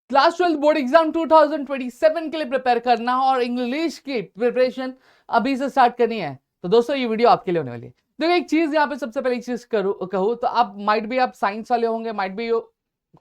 Class 12 board exam 2027 के लिए prepare करना और इंग्लिश की प्रिपरेशन अभी से स्टार्ट करनी है, तो दोस्तों ये वीडियो आपके लिए होने वाली है। देखो एक चीज यहाँ पे सबसे पहले एक चीज कहूँ तो आप माइट भी आप साइंस वाले होंगे, माइट भी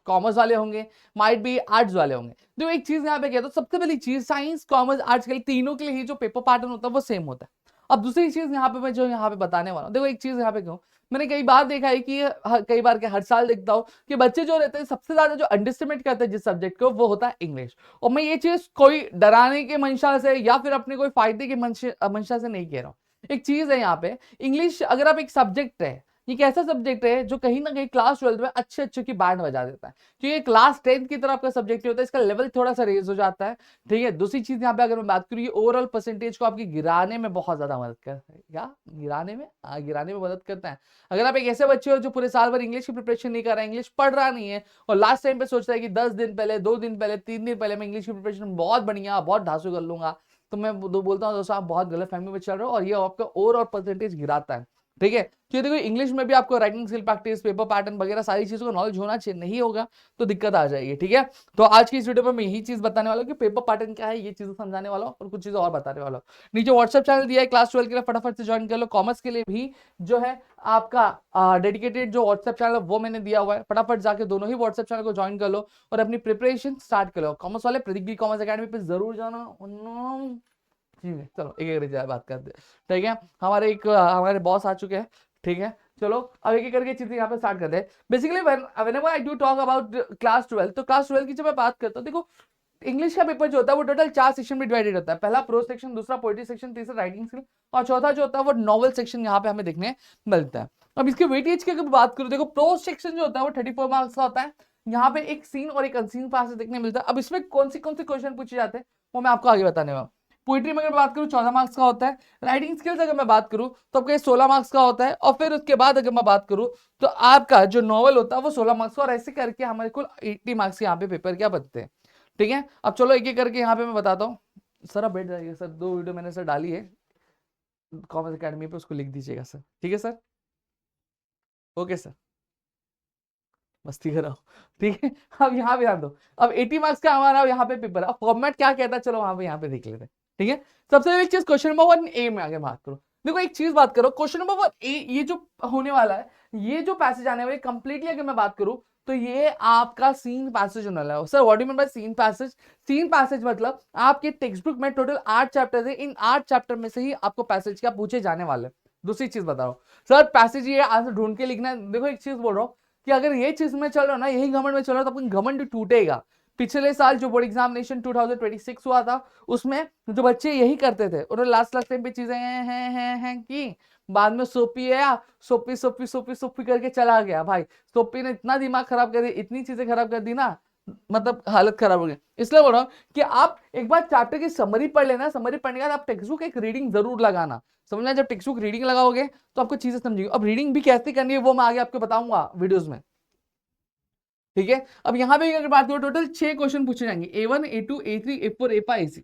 कॉमर्स वाले होंगे, माइट भी आर्ट्स वाले होंगे। देखो एक चीज यहाँ पे कहता हूँ, सबसे पहली चीज साइंस कॉमर्स आर्ट्स के लिए तीनों के लिए ही जो पेपर पैटर्न होता है वो सेम होता है। अब दूसरी चीज यहाँ पे मैं जो यहाँ पे बताने वाला हूँ, देखो एक चीज यहाँ पे कहूँ, मैंने कई बार देखा है कि कई बार के हर साल देखता हूँ कि बच्चे जो रहते हैं सबसे ज्यादा जो अंडरस्टिमेट करते हैं जिस सब्जेक्ट को, वो होता है इंग्लिश। और मैं ये चीज कोई डराने के मंशा से या फिर अपने कोई फायदे के मंशा से नहीं कह रहा हूँ। एक चीज है यहाँ पे, इंग्लिश अगर आप एक सब्जेक्ट है, ये एक ऐसा सब्जेक्ट है जो कहीं ना कहीं क्लास 12 में अच्छे अच्छे की बैंड बजा देता है, क्योंकि क्लास 10 की तरह आपका सब्जेक्ट होता है, इसका लेवल थोड़ा सा रेज हो जाता है। ठीक है, दूसरी चीज यहाँ पे अगर मैं बात करूँ, ये ओवरऑल परसेंटेज को आपकी गिराने में बहुत ज्यादा मदद करता है। क्या गिराने में? गिराने में मदद करता है। अगर आप एक ऐसे बच्चे हो जो पूरे साल भर इंग्लिश की प्रिपरेशन नहीं कर रहा है, इंग्लिश पढ़ रहा नहीं है, और लास्ट टाइम पे सोच रहा है कि 10 दिन पहले, 2 दिन पहले, 3 दिन पहले मैं इंग्लिश की प्रिपरेशन बहुत बढ़िया, बहुत ढांसू कर लूंगा, तो मैं बोलता हूँ दोस्तों आप बहुत गलत फहमी में चल रहे हो, और ये आपका ओवरऑल परसेंटेज गिराता है। ठीक है, क्योंकि देखो इंग्लिश में भी आपको writing skill practice, paper pattern वगैरह सारी चीजों का नॉलेज होना चाहिए, नहीं होगा तो दिक्कत आ जाएगी। ठीक है, तो आज की इस वीडियो में मैं यही चीज बताने वाला हूँ कि पेपर पैटर्न क्या है, ये चीजें समझाने वाला हूँ और कुछ चीजें और बताने वाला हूँ। नीचे व्हाट्सएप चैनल दिया है क्लास 12 के लिए, फटाफट से ज्वाइन कर लो। कॉमर्स के लिए भी जो है आपका डेडिकेटेड जो व्हाट्सएप चैनल है वो मैंने दिया हुआ है, फटाफट जाके दोनों ही व्हाट्सएप चैनल को ज्वाइन कर लो और अपनी प्रिपरेशन स्टार्ट कर लो। कॉमर्स वाले प्रदीप गिरी कॉमर्स अकेडमी पे जरूर जाना। ठीक है, चलो एक एक बात करते हैं। ठीक है, हमारे बॉस आ चुके हैं। ठीक है, चलो अब एक एक करके चीजें यहाँ पे स्टार्ट करते हैं। Basically whenever I do talk about class 12, तो क्लास 12 की जब मैं बात करता हूँ, देखो इंग्लिश का पेपर जो होता है वो टोटल 4 सेक्शन में डिवाइडेड होता है। पहला प्रोज सेक्शन, दूसरा पोएट्री सेक्शन, तीसरा राइटिंग स्किल, और चौथा जो होता है वो नॉवल सेक्शन यहाँ पे हमें देखने मिलता है। अब इसके वेटेज की अगर बात करूँ, देखो प्रोज सेक्शन जो होता है वो 34 मार्क्स का होता है। यहाँ पे एक सीन और एक अनसीन पास देखने मिलता है। अब इसमें कौन से क्वेश्चन पूछे जाते हैं वो मैं आपको आगे बताने वाला हूँ। पोइट्री में अगर बात करूं 14 मार्क्स का होता है। राइटिंग स्किल्स अगर मैं बात करूं तो आपका 16 मार्क्स का होता है। और फिर उसके बाद अगर मैं बात करूं तो आपका जो नॉवल होता है वो 16 मार्क्स का, और ऐसे करके हमारे कुल 80 मार्क्स के यहाँ पे पेपर क्या बनते हैं। ठीक है, अब चलो एक एक करके यहाँ पे मैं बताता हूँ। सर आप बैठ जाइए सर, 2 वीडियो मैंने सर डाली है कॉमर्स अकेडमी पे, उसको लिख दीजिएगा सर। ठीक है सर, ओके सर, मस्ती कर रहा हूँ। ठीक है, अब यहाँ पे ध्यान दो। अब 80 मार्क्स का हमारा यहाँ पे पेपर है। अब फॉर्मेट क्या कहता है चलो वहां पे यहाँ पे देख लेते हैं। ठीक है, सबसे पहले चीज क्वेश्चन नंबर 1 ए में आगे बात करो। देखो एक चीज बात करो, क्वेश्चन नंबर 1 ए ये जो होने वाला है, ये जो पैसेज आने वाले कंप्लीटली अगर मैं बात करूं तो ये आपका सीन पैसेज होने वाला है। Sir what do you mean by seen passage? Seen passage मतलब आपके टेक्स्ट बुक में टोटल 8 चैप्टर्स है, इन 8 चैप्टर में से ही आपको पैसेज क्या पूछे जाने वाले। दूसरी चीज बताओ सर, पैसेज ये आंसर ढूंढ के लिखना है। देखो एक चीज बोल रहा हूँ कि अगर ये चीज में चल रहा है ना, यही घमंड में चल रहा है, तो अपन घमंड टूटेगा। पिछले साल जो बोर्ड एग्जामिनेशन 2026 हुआ था, उसमें जो बच्चे यही करते थे, उन्होंने लास्ट लास्ट टाइम पे चीजें हैं की, बाद में सोपी आया, सोपी सोपी सोपी सोपी करके चला गया। भाई सोपी ने इतना दिमाग खराब कर दिया, इतनी चीजें खराब कर दी ना, मतलब हालत खराब हो गई। इसलिए बोल रहा हूँ कि आप एक बार चैप्टर की समरी पढ़ लेना, समरी पढ़ने के बाद आप टेक्स्ट बुक एक रीडिंग जरूर लगाना। समझना, जब टेक्स्ट बुक रीडिंग लगाओगे तो आपको चीजें समझेगी। अब रीडिंग भी कैसे करनी है वो मैं आगे आपको बताऊंगा वीडियोस में। ठीक है, अब यहां पे अगर बात करो टोटल 6 क्वेश्चन पूछे जाएंगे, A1 A2 A3 A4 A5 AC।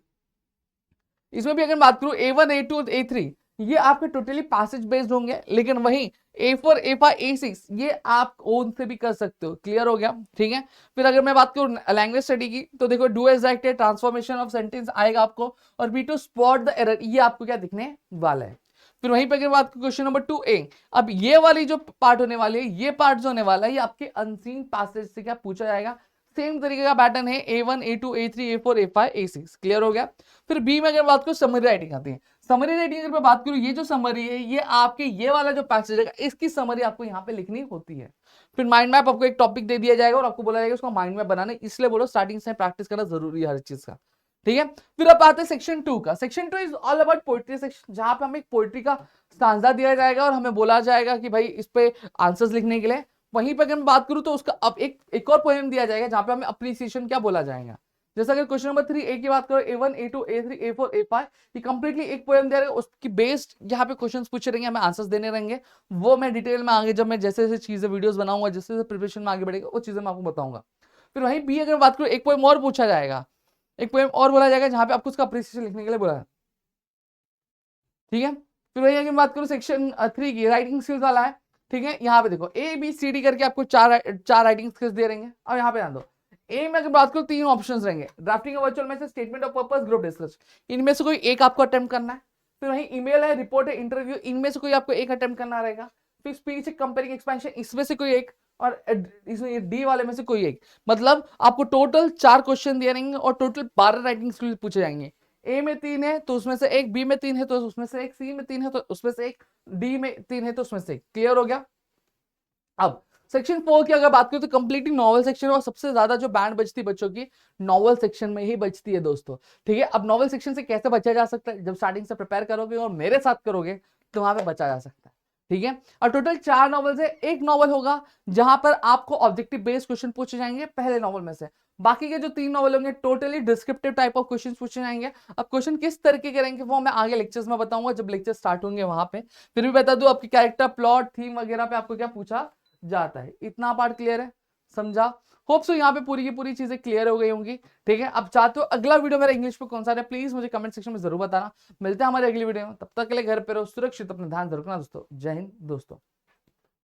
इसमें भी अगर बात करूं A1 A2 A3 ये आपके टोटली पैसेज बेस्ड होंगे, लेकिन वहीं A4 A5 A6 ये आप ओन से भी कर सकते हो। क्लियर हो गया? ठीक है, फिर अगर मैं बात करूं लैंग्वेज स्टडी की, तो देखो do exact transformation of sentence आएगा आपको, और b to spot the error ये आपको क्या दिखने वाला है। फिर वहीं पर अगर बात करूं क्वेश्चन नंबर 2A, अब ये वाली जो पार्ट होने वाली है, ये पार्ट जो होने वाला है, ये आपके अनसीन पैसेज से क्या पूछा जाएगा। सेम तरीके का पैटर्न है A1 A2 A3 A4 A5 A6। Clear हो गया? फिर बी में अगर बात करूं समरी राइटिंग आती है। समरी राइटिंग अगर मैं बात करूं, ये जो समरी है ये आपके ये वाला जो पैसेज है इसकी समरी आपको यहाँ पे लिखनी होती है। फिर माइंड मैप आपको एक टॉपिक दे दिया जाएगा और आपको बोला जाएगा उसको माइंड मैप बनाना, इसलिए बोलो स्टार्टिंग से प्रैक्टिस करना जरूरी है हर चीज का। ठीक है, फिर अब आते हैं सेक्शन 2 का। Section 2 is all about poetry section, जहां पे हमें पोएट्री का स्टांजा दिया जाएगा और हमें बोला जाएगा कि भाई इस पे आंसर्स लिखने के लिए। वहीं पर अगर मैं बात करूं तो उसका अब एक और पोएम दिया जाएगा जहां पे हमें अप्रिसिएशन क्या बोला जाएगा। जैसा अगर क्वेश्चन नंबर 3A की बात करो, A1 A2 A3 A4 A5 ये कंप्लीटली एक पोएम दे रहे हैं, उसकी बेस्ड यहाँ पे क्वेश्चंस पूछे रहेंगे, हमें आंसर्स देने रहेंगे। वो मैं डिटेल में आगे जब मैं जैसे जैसे चीजें वीडियोस बनाऊंगा, जैसे जैसे प्रिपरेशन में आगे बढ़ेगा वो चीजें मैं आपको बताऊंगा। फिर वहीं बी अगर बात करूं, एक पोएम और पूछा जाएगा, एक पोएम और बोला जाएगा जहां पे आपको उसका अप्रिसिएशन लिखने के लिए बोला है। ठीक है, फिर वही अगर बात करूं सेक्शन 3 की, राइटिंग स्किल्स वाला है। ठीक है, यहाँ पे देखो A B C D करके आपको चार राइटिंग स्किल्स दे रहेंगे। अब यहाँ पे ध्यान दो, ए में अगर बात करूं 3 ऑप्शंस रहेंगे, drafting virtual message, statement of purpose, group discussion. इनमें से कोई एक आपको अटेम्प्ट करना है। फिर वही ईमेल है, रिपोर्ट है, इंटरव्यू, इनमें से कोई आपको एक अटेम्प्ट करना रहेगा। फिर स्पीच, कंपेयरिंग, एक्सपेंशन, इसमें से कोई एक, और इसमें डी वाले में से कोई एक। मतलब आपको टोटल 4 क्वेश्चन दिए रहेंगे और टोटल 12 राइटिंग स्किल्स पूछे जाएंगे। ए में 3 है तो उसमें से एक, बी में 3 है तो उसमें से एक, सी में 3 है तो उसमें से एक, डी में 3 है तो उसमें से एक। क्लियर हो गया? अब सेक्शन 4 की अगर बात करें तो कंप्लीटली नॉवल सेक्शन, और सबसे ज्यादा जो बैंड बचती है बच्चों की नॉवल सेक्शन में ही बचती है दोस्तों। ठीक है, अब नॉवल सेक्शन से कैसे बचा जा सकता है? जब स्टार्टिंग से प्रिपेयर करोगे और मेरे साथ करोगे तो वहां पे बचा जा सकता है। ठीक है, और टोटल 4 नॉवल्स है। एक नॉवल होगा जहां पर आपको ऑब्जेक्टिव बेस्ड क्वेश्चन पूछे जाएंगे पहले नॉवल में से। बाकी के जो 3 नॉवल होंगे totally descriptive type of question पूछे जाएंगे। अब क्वेश्चन किस तरीके के रहेंगे वो मैं आगे लेक्चर्स में बताऊंगा, जब लेक्चर स्टार्ट होंगे वहां पे। फिर भी बता दूं आपकी कैरेक्टर, प्लॉट, थीम वगैरह पे आपको क्या पूछा जाता है। इतना पार्ट क्लियर है? समझा? होप सो यहाँ पे पूरी की पूरी चीजें क्लियर हो गई होंगी। ठीक है, अब चाहते हो अगला वीडियो मेरा इंग्लिश पे कौन सा है, प्लीज मुझे कमेंट सेक्शन में जरूर बताना। मिलते हैं हमारे अगली वीडियो में, तब तक के लिए घर पे रहो सुरक्षित, अपना ध्यान जरूर रखना दोस्तों। जय हिंद दोस्तों।